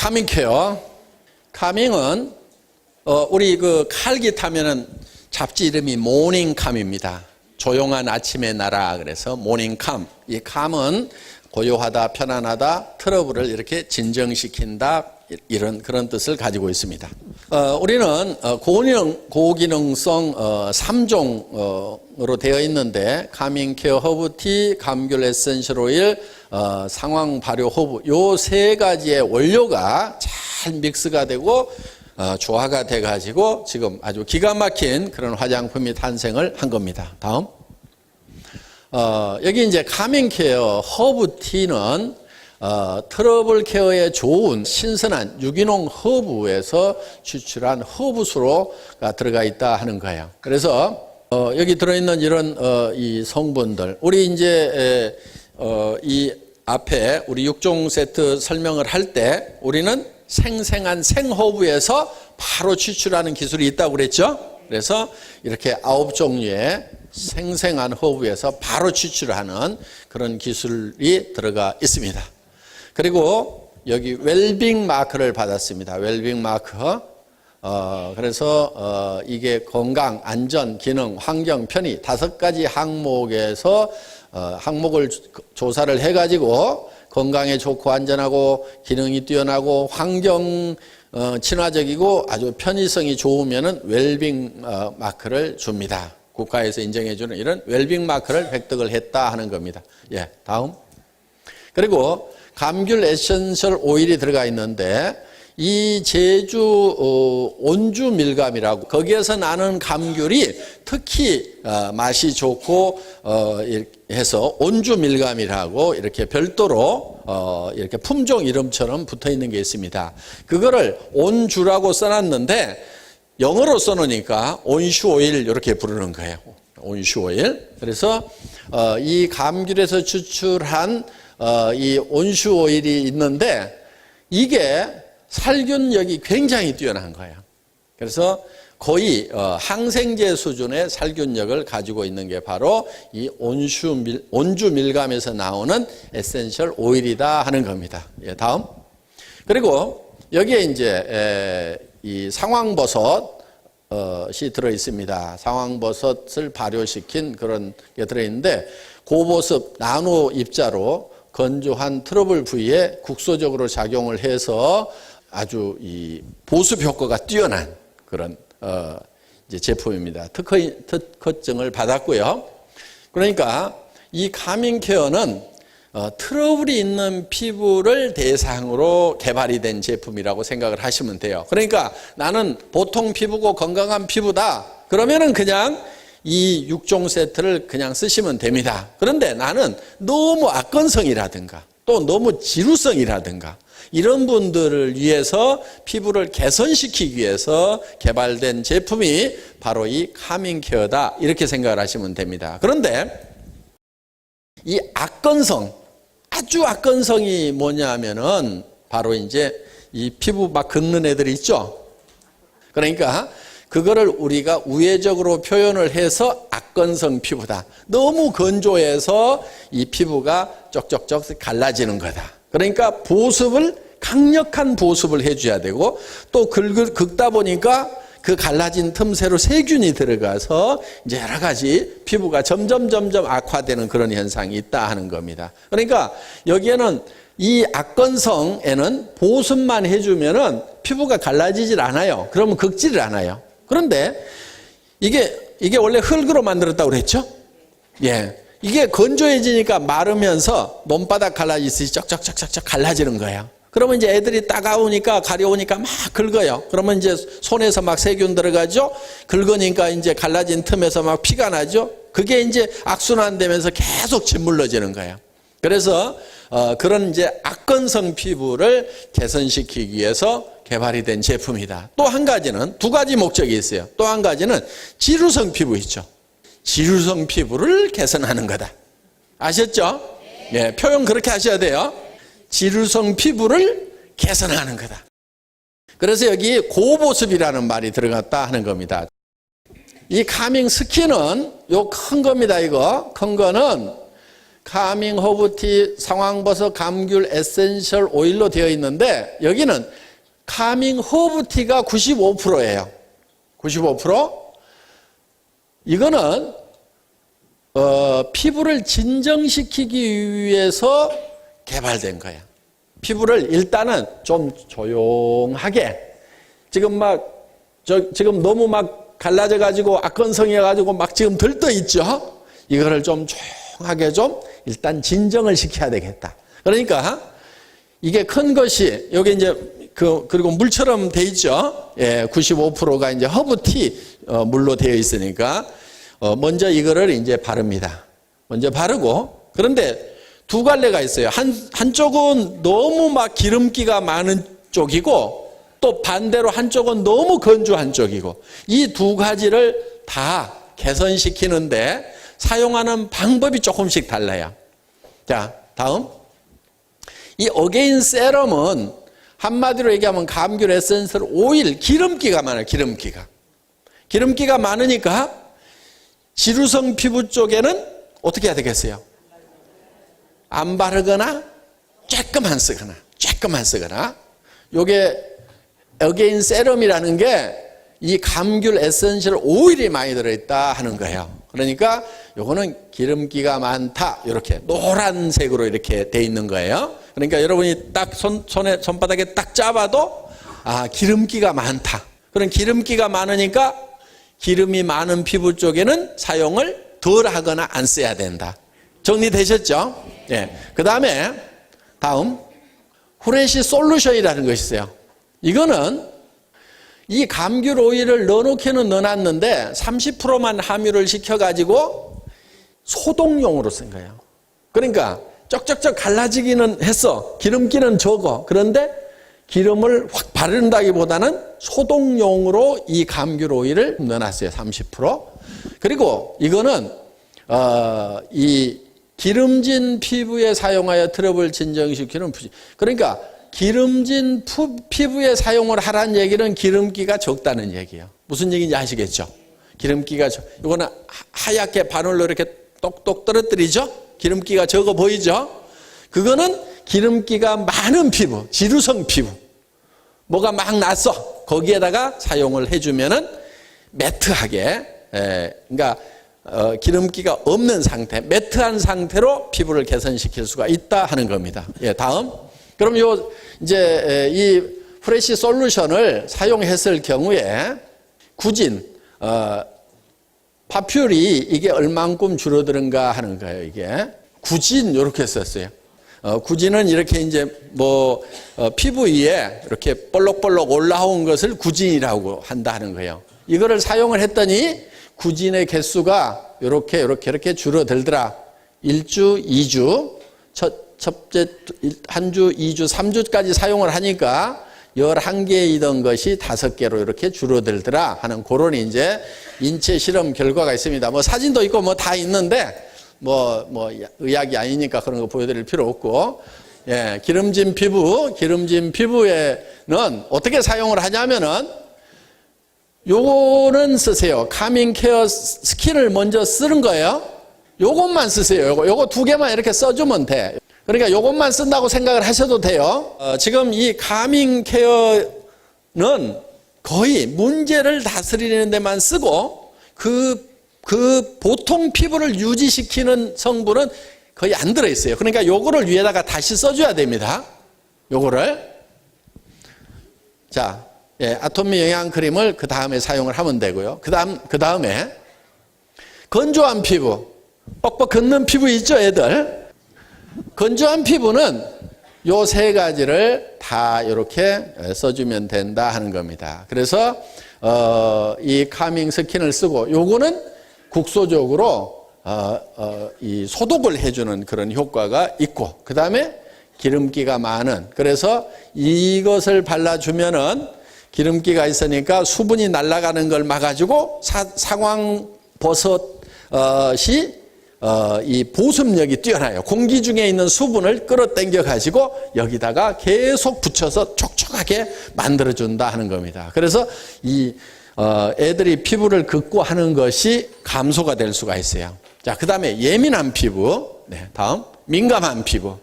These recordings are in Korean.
카밍케어. 카밍은 우리 그 칼기 타면은 잡지 이름이 모닝캄입니다. 조용한 아침의 나라. 그래서 모닝캄. 이 캄은 고요하다, 편안하다, 트러블을 이렇게 진정시킨다, 이런 그런 뜻을 가지고 있습니다. 우리는 고기능성 3종으로 되어 있는데 카밍케어 허브티, 감귤 에센셜 오일, 상황 발효 허브, 요 세 가지의 원료가 잘 믹스가 되고 조화가 돼 가지고 지금 아주 기가 막힌 그런 화장품이 탄생을 한 겁니다. 다음. 여기 이제 카밍케어 허브티는 트러블 케어에 좋은 신선한 유기농 허브에서 추출한 허브수로가 들어가 있다 하는 거예요. 그래서 여기 들어있는 이런 이 성분들, 우리 이제 이 앞에 우리 6종 세트 설명을 할 때 우리는 생생한 생허브에서 바로 추출하는 기술이 있다고 그랬죠. 그래서 이렇게 9종류의 생생한 허브에서 바로 추출하는 그런 기술이 들어가 있습니다. 그리고 여기 웰빙 마크를 받았습니다. 웰빙 마크. 그래서 이게 건강, 안전, 기능, 환경, 편의 5가지 항목에서 항목을 조사를 해가지고 건강에 좋고 안전하고 기능이 뛰어나고 환경 친화적이고 아주 편의성이 좋으면은 웰빙 마크를 줍니다. 국가에서 인정해주는 이런 웰빙 마크를 획득을 했다 하는 겁니다. 예, 다음. 그리고 감귤 에센셜 오일이 들어가 있는데 이 제주 온주 밀감이라고 거기에서 나는 감귤이 특히 맛이 좋고 해서 온주 밀감이라고 이렇게 별도로 이렇게 품종 이름처럼 붙어 있는 게 있습니다. 그거를 온주라고 써놨는데 영어로 써놓으니까 온슈 오일 이렇게 부르는 거예요. 온슈 오일. 그래서 이 감귤에서 추출한 이 온슈 오일이 있는데 이게 살균력이 굉장히 뛰어난 거예요. 그래서 거의 항생제 수준의 살균력을 가지고 있는 게 바로 이 온주 밀감에서 나오는 에센셜 오일이다 하는 겁니다. 예, 다음. 그리고 여기에 이제 이 상황버섯이 들어 있습니다. 상황버섯을 발효시킨 그런 게 들어 있는데 고보습 나노 입자로 건조한 트러블 부위에 국소적으로 작용을 해서 아주 이 보습 효과가 뛰어난 그런 이제 제품입니다. 특허증을 받았고요. 그러니까 이 카밍케어는 트러블이 있는 피부를 대상으로 개발이 된 제품이라고 생각을 하시면 돼요. 그러니까 나는 보통 피부고 건강한 피부다. 그러면은 그냥 이 6종 세트를 그냥 쓰시면 됩니다. 그런데 나는 너무 악건성이라든가 또 너무 지루성이라든가 이런 분들을 위해서 피부를 개선시키기 위해서 개발된 제품이 바로 이 카밍케어다 이렇게 생각을 하시면 됩니다. 그런데 이 악건성, 아주 악건성이 뭐냐면은 바로 이제 이 피부 막 긁는 애들이 있죠. 그러니까 그거를 우리가 우회적으로 표현을 해서 악건성 피부다. 너무 건조해서 이 피부가 쪽쪽쪽 갈라지는 거다. 그러니까 보습을 강력한 보습을 해줘야 되고 또 긁다 보니까 그 갈라진 틈새로 세균이 들어가서 이제 여러 가지 피부가 점점 악화되는 그런 현상이 있다 하는 겁니다. 그러니까 여기에는 이 악건성에는 보습만 해주면은 피부가 갈라지질 않아요. 그러면 긁지를 않아요. 그런데 이게 원래 흙으로 만들었다고 그랬죠? 예. 이게 건조해지니까 마르면서 몸바닥 갈라지듯이 쩍쩍쩍쩍 갈라지는 거예요. 그러면 이제 애들이 따가우니까 가려우니까 막 긁어요. 그러면 이제 손에서 막 세균 들어가죠. 긁으니까 이제 갈라진 틈에서 막 피가 나죠. 그게 이제 악순환되면서 계속 짓물러지는 거예요. 그래서 그런 이제 악건성 피부를 개선시키기 위해서 개발이 된 제품이다. 또 한 가지는 2가지 목적이 있어요. 또 한 가지는 지루성 피부 있죠. 지루성 피부를 개선하는 거다. 아셨죠? 예, 표현 그렇게 하셔야 돼요. 지루성 피부를 개선하는 거다. 그래서 여기 고보습이라는 말이 들어갔다 하는 겁니다. 이 카밍 스킨은 요 큰 겁니다. 이거 큰 거는 카밍 허브티, 상황버섯, 감귤, 에센셜 오일로 되어 있는데 여기는 카밍 허브티가 95%예요. 95%. 이거는 피부를 진정시키기 위해서 개발된 거야. 피부를 일단은 좀 조용하게 지금 지금 너무 막 갈라져 가지고 악건성해 가지고 막 지금 들떠 있죠. 이거를 좀 조용하게 좀 일단 진정을 시켜야 되겠다. 그러니까 이게 큰 것이 여기 이제 그리고 물처럼 돼 있죠. 예, 95%가 이제 허브티 물로 되어 있으니까 먼저 이거를 이제 바릅니다. 먼저 바르고 그런데 두 갈래가 있어요. 한쪽은 너무 막 기름기가 많은 쪽이고 또 반대로 한쪽은 너무 건조한 쪽이고 이 두 가지를 다 개선시키는데 사용하는 방법이 조금씩 달라요. 자, 다음. 이 어게인 세럼은 한마디로 얘기하면 감귤 에센셜 오일, 기름기가 많아요. 기름기가 많으니까 지루성 피부 쪽에는 어떻게 해야 되겠어요? 안 바르거나 조금만 쓰거나 요게 어게인 세럼이라는 게 이 감귤 에센셜 오일이 많이 들어있다 하는 거예요. 그러니까 요거는 기름기가 많다 이렇게 노란색으로 이렇게 돼 있는 거예요. 그러니까 여러분이 딱 손바닥에 딱 잡아도 기름기가 많다. 그런 기름기가 많으니까 기름이 많은 피부 쪽에는 사용을 덜 하거나 안 써야 된다. 정리되셨죠? 예. 그 다음에 다음 후레쉬 솔루션이라는 것이 있어요. 이거는 이 감귤 오일을 넣어놓기는 넣어놨는데 30%만 함유를 시켜가지고 소독용으로 쓴 거예요. 그러니까 쩍쩍쩍 갈라지기는 했어. 기름기는 적어. 그런데 기름을 확 바른다기보다는 소독용으로 이 감귤 오일을 넣어놨어요. 30%. 그리고 이거는 이 기름진 피부에 사용하여 트러블 진정시키는 그러니까 기름진 피부에 사용을 하라는 얘기는 기름기가 적다는 얘기예요. 무슨 얘기인지 아시겠죠? 기름기가 이거는 하얗게 바늘로 이렇게 똑똑 떨어뜨리죠? 기름기가 적어 보이죠? 그거는 기름기가 많은 피부, 지루성 피부. 뭐가 막 났어. 거기에다가 사용을 해주면은 매트하게, 그러니까 기름기가 없는 상태, 매트한 상태로 피부를 개선시킬 수가 있다 하는 겁니다. 예, 다음. 그럼 이제 이 프레시 솔루션을 사용했을 경우에 구진, 파퓰이 이게 얼만큼 줄어드는가 하는 거예요, 이게. 구진, 이렇게 썼어요. 구진은 이렇게 이제 피부 위에 이렇게 볼록볼록 올라온 것을 구진이라고 한다 하는 거예요. 이거를 사용을 했더니 구진의 개수가 이렇게 줄어들더라. 1주, 2주, 첫째 한 주, 2주, 3주까지 사용을 하니까 11개이던 것이 5개로 이렇게 줄어들더라 하는 그런 이제 인체 실험 결과가 있습니다. 사진도 있고 다 있는데 의학이 아니니까 그런 거 보여드릴 필요 없고, 예, 기름진 피부에는 어떻게 사용을 하냐면은 요거는 쓰세요. 카밍 케어 스킨을 먼저 쓰는 거예요. 요것만 쓰세요. 요거 2개만 이렇게 써주면 돼. 그러니까 요것만 쓴다고 생각을 하셔도 돼요. 지금 이 카밍 케어는 거의 문제를 다스리는 데만 쓰고 그 보통 피부를 유지시키는 성분은 거의 안 들어있어요. 그러니까 요거를 위에다가 다시 써줘야 됩니다. 요거를. 자, 예, 아토미 영양 크림을 그 다음에 사용을 하면 되고요. 그 다음에 건조한 피부, 뻑뻑 걷는 피부 있죠, 애들? 건조한 피부는 요 3가지를 다 이렇게 써주면 된다 하는 겁니다. 그래서 이 카밍 스킨을 쓰고 요거는 국소적으로 이 소독을 해주는 그런 효과가 있고, 그 다음에 기름기가 많은, 그래서 이것을 발라주면은 기름기가 있으니까 수분이 날아가는 걸 막아주고 상황버섯이 이 보습력이 뛰어나요. 공기 중에 있는 수분을 끌어당겨 가지고 여기다가 계속 붙여서 촉촉하게 만들어준다 하는 겁니다. 그래서 이 애들이 피부를 긋고 하는 것이 감소가 될 수가 있어요. 자, 그 다음에 예민한 피부. 네, 다음 민감한 피부.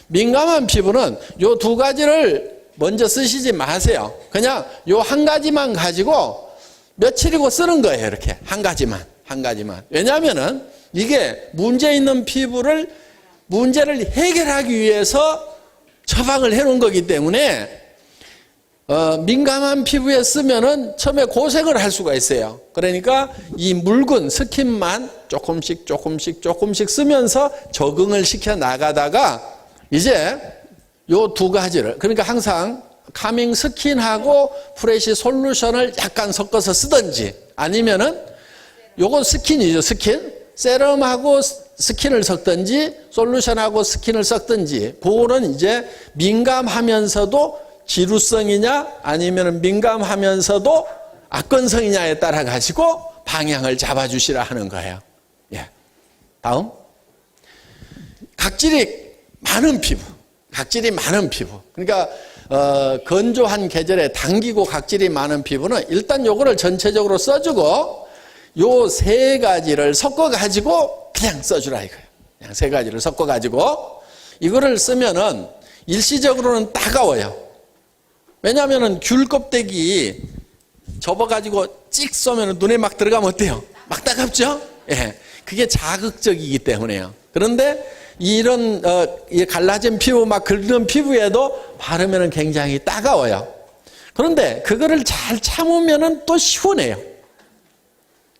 민감한 피부는 요 두 가지를 먼저 쓰시지 마세요. 그냥 요 한 가지만 가지고 며칠이고 쓰는 거예요. 이렇게 한 가지만. 왜냐하면은 이게 문제 있는 피부를 문제를 해결하기 위해서 처방을 해놓은 거기 때문에 민감한 피부에 쓰면은 처음에 고생을 할 수가 있어요. 그러니까 이 묽은 스킨만 조금씩 쓰면서 적응을 시켜 나가다가 이제 요 두 가지를, 그러니까 항상 카밍 스킨하고 프레쉬 솔루션을 약간 섞어서 쓰든지, 아니면은 요거 스킨이죠. 스킨. 세럼하고 스킨을 섞든지 솔루션하고 스킨을 섞든지, 그거는 이제 민감하면서도 지루성이냐 아니면 민감하면서도 악건성이냐에 따라 가지고 방향을 잡아주시라 하는 거예요. 예. 다음. 각질이 많은 피부. 그러니까 건조한 계절에 당기고 각질이 많은 피부는 일단 요거를 전체적으로 써주고 요 세 가지를 섞어가지고 그냥 써주라 이거예요. 그냥 세 가지를 섞어가지고 이거를 쓰면은 일시적으로는 따가워요. 왜냐하면은 귤 껍데기 접어가지고 찍 쏘면 눈에 막 들어가면 어때요? 막 따갑죠? 예. 그게 자극적이기 때문에요. 그런데 이런 갈라진 피부, 막 긁는 피부에도 바르면은 굉장히 따가워요. 그런데 그거를 잘 참으면은 또 시원해요.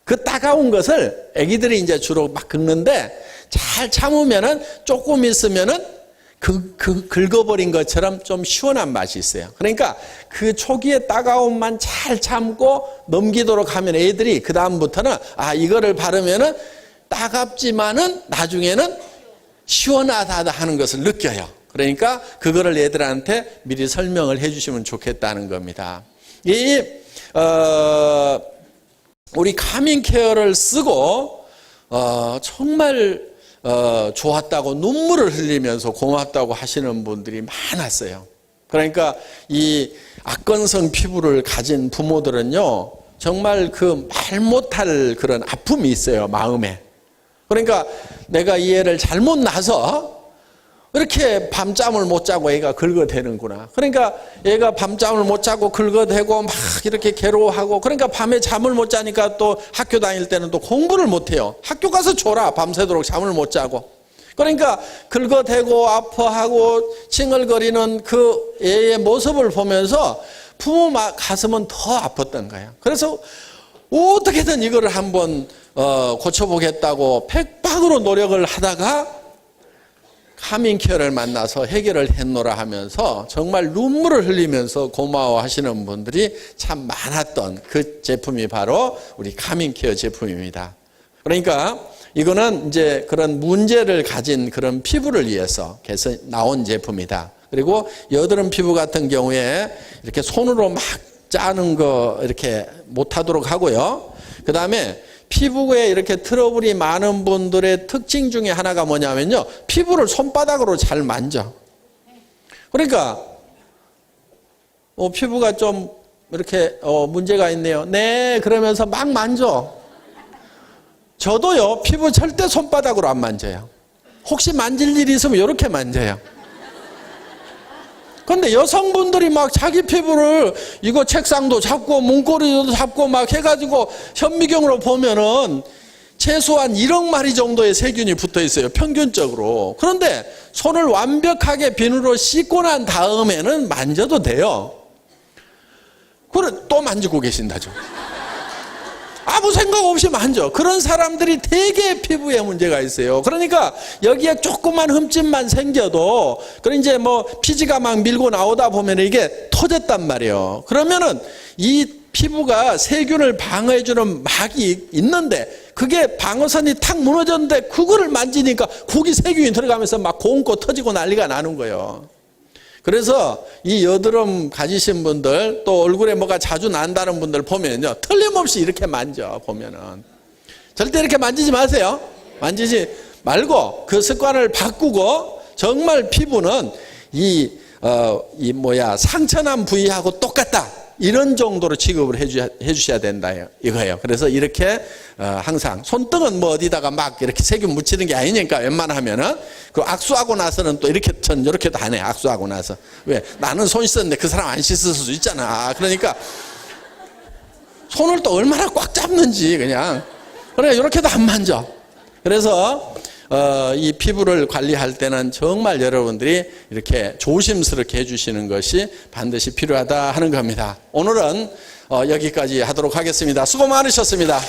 그 따가운 것을 애기들이 이제 주로 막 긁는데 잘 참으면은 조금 있으면은 긁어버린 것처럼 좀 시원한 맛이 있어요. 그러니까 그 초기의 따가움만 잘 참고 넘기도록 하면 애들이 그 다음부터는 이거를 바르면은 따갑지만은 나중에는 시원하다 하는 것을 느껴요. 그러니까 그거를 애들한테 미리 설명을 해주시면 좋겠다는 겁니다. 우리 카밍 케어를 쓰고 정말 좋았다고 눈물을 흘리면서 고맙다고 하시는 분들이 많았어요. 그러니까 이 악건성 피부를 가진 부모들은요, 정말 그 말 못할 그런 아픔이 있어요, 마음에. 그러니까 내가 이 애를 잘못 낳아서 이렇게 밤잠을 못 자고 애가 긁어대는구나. 그러니까 애가 밤잠을 못 자고 긁어대고 막 이렇게 괴로워하고, 그러니까 밤에 잠을 못 자니까 또 학교 다닐 때는 또 공부를 못 해요. 학교 가서 졸아. 밤새도록 잠을 못 자고. 그러니까 긁어대고 아파하고 칭얼거리는 그 애의 모습을 보면서 부모 가슴은 더 아팠던 거예요. 그래서 어떻게든 이거를 한번 고쳐보겠다고 백방으로 노력을 하다가 카밍 케어를 만나서 해결을 했노라 하면서 정말 눈물을 흘리면서 고마워하시는 분들이 참 많았던 그 제품이 바로 우리 카밍 케어 제품입니다. 그러니까 이거는 이제 그런 문제를 가진 그런 피부를 위해서 나온 제품이다. 그리고 여드름 피부 같은 경우에 이렇게 손으로 막 짜는 거 이렇게 못하도록 하고요. 그 다음에 피부에 이렇게 트러블이 많은 분들의 특징 중에 하나가 뭐냐면요, 피부를 손바닥으로 잘 만져. 그러니까 피부가 좀 이렇게 문제가 있네요. 네, 그러면서 막 만져. 저도요, 피부 절대 손바닥으로 안 만져요. 혹시 만질 일이 있으면 이렇게 만져요. 근데 여성분들이 막 자기 피부를 이거 책상도 잡고 문고리도 잡고 막 해가지고 현미경으로 보면은 최소한 1억 마리 정도의 세균이 붙어 있어요, 평균적으로. 그런데 손을 완벽하게 비누로 씻고 난 다음에는 만져도 돼요. 그래, 또 만지고 계신다죠. 아무 생각 없이 만져. 그런 사람들이 되게 피부에 문제가 있어요. 그러니까 여기에 조그만 흠집만 생겨도, 그래 이제 뭐 피지가 막 밀고 나오다 보면 이게 터졌단 말이에요. 그러면은 이 피부가 세균을 방어해주는 막이 있는데 그게 방어선이 탁 무너졌는데 그거를 만지니까 거기 세균이 들어가면서 막 고운고 터지고 난리가 나는 거예요. 그래서 이 여드름 가지신 분들, 또 얼굴에 뭐가 자주 난다는 분들 보면요, 틀림없이 이렇게 만져 보면은. 절대 이렇게 만지지 마세요. 만지지 말고 그 습관을 바꾸고, 정말 피부는 상처난 부위하고 똑같다. 이런 정도로 취급을 해주셔야 된다 이거예요. 그래서 이렇게 항상 손등은 뭐 어디다가 막 이렇게 세균 묻히는 게 아니니까 웬만하면은 그 악수하고 나서는 또 이렇게 전 이렇게도 안 해. 악수하고 나서 왜 나는 손 씻었는데 그 사람 안 씻을 수도 있잖아. 그러니까 손을 또 얼마나 꽉 잡는지 그냥 그래 이렇게도 안 만져. 그래서 이 피부를 관리할 때는 정말 여러분들이 이렇게 조심스럽게 해주시는 것이 반드시 필요하다 하는 겁니다. 오늘은 여기까지 하도록 하겠습니다. 수고 많으셨습니다.